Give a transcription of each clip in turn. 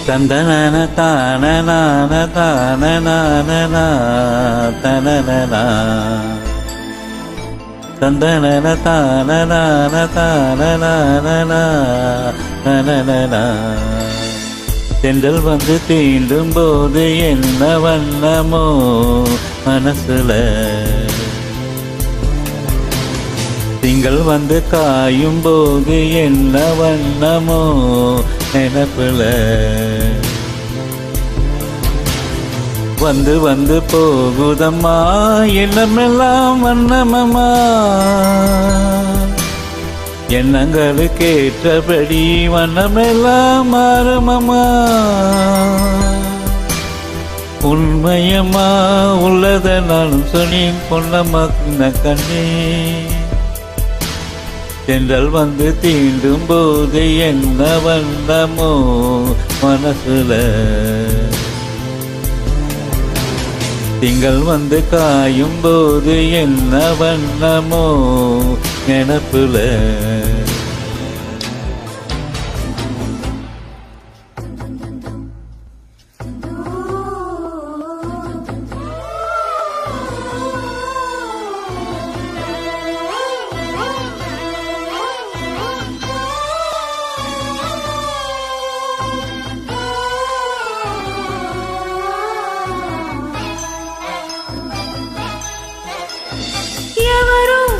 தந்தனன தானனான தானனான தனனனா தந்தனன தானனான தானனான தனனனா. தென்றல் வந்து தீண்டும் போது என்ன வண்ணமோ மனசுல, திங்கள் வந்து காயும் போது என்ன வண்ணமோ நினப்புல, வந்து வந்து போகுதம்மா எண்ணமெல்லாம் வண்ணமம்மா, எண்ணங்களுக்கு ஏற்றபடி வண்ணமெல்லாம் மாறுமம்மா. உண்மையம்மா உள்ளத நானும் சொன்னேன் பொன்னம்மா கண்ணே. தென்றல் வந்து தீண்டும் போது என்ன வண்ணமோ மனசுல, திங்கள் வந்து காயும் போது என்ன வண்ணமோ நினப்புல.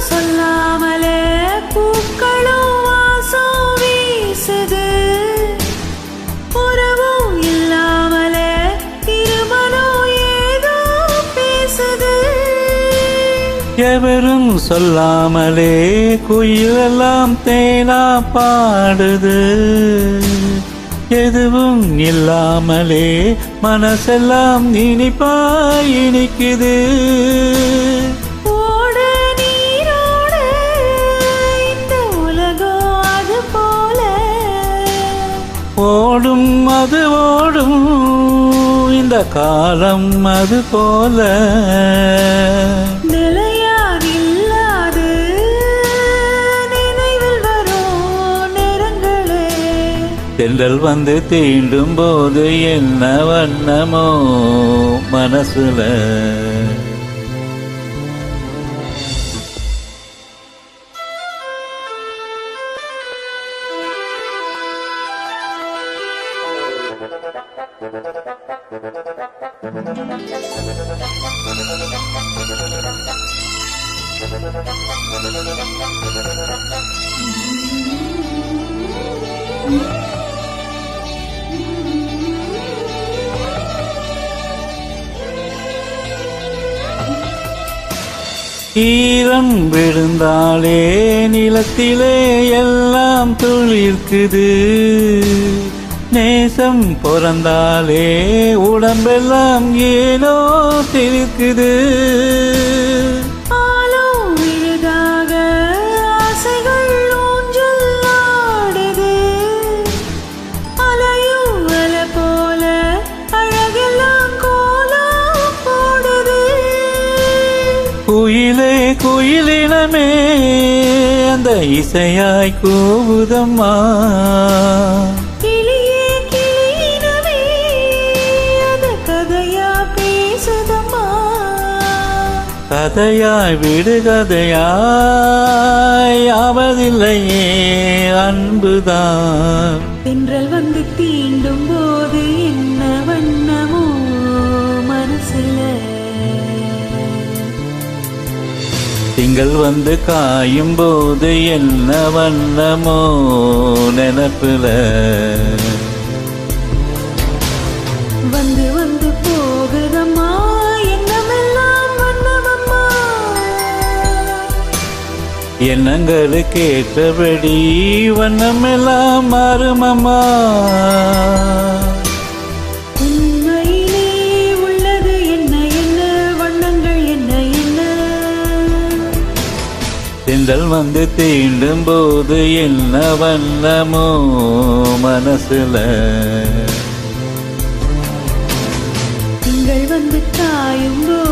சொல்லாமலே பூக்களும் வாசம் வீசுது, உறவும் இல்லாமலே திருமணம் ஏதோ பேசுது. எவரும் சொல்லாமலே குயிலெல்லாம் தேனா பாடுது, எதுவும் இல்லாமலே மனசெல்லாம் இனிப்பாய் இனிக்குது. ஓடும் அது ஓடும் இந்த காலம் அது போல, நிலையாதில்லாது நினைவில் வரும் நேரங்களே. தென்றல் வந்து தீண்டும் போது என்ன வண்ணமோ மனசுல, ஈரம் விழுந்தாலே நிலத்திலே எல்லாம் துளிர்க்குது, நேசம் பிறந்தாலே உடம்பெல்லாம் ஏனோ திரிக்குது. ஆளும் விழுதாக ஆசைகள் ஊஞ்சல் ஆடுது, அலையும் அலை போல அழகெல்லாம் கோலம் போடுது. குயிலே குயிலினமே அந்த இசையாய் கூவுதம்மா, கதையாய் விடுகதையாய் ஆவதில்லையே அன்புதான். தென்றல் வந்து தீண்டும் போது என்ன வண்ணமோ மனசுல, திங்கள் வந்து காயும் போது என்ன வண்ணமோ நினப்புல, வந்து வந்து போகுதம்மா எண்ணமெல்லாம் வண்ணமம்மா, எண்ணங்களுக்கு ஏற்றபடி வண்ணமெல்லாம் மாறுமம்மா. உண்மையிலே உள்ளது என்ன என்ன வண்ணங்கள் என்ன என்ன, தென்றல் வந்து தீண்டும் போது என்ன வண்ணமோ மனசுல. வந்து காயும்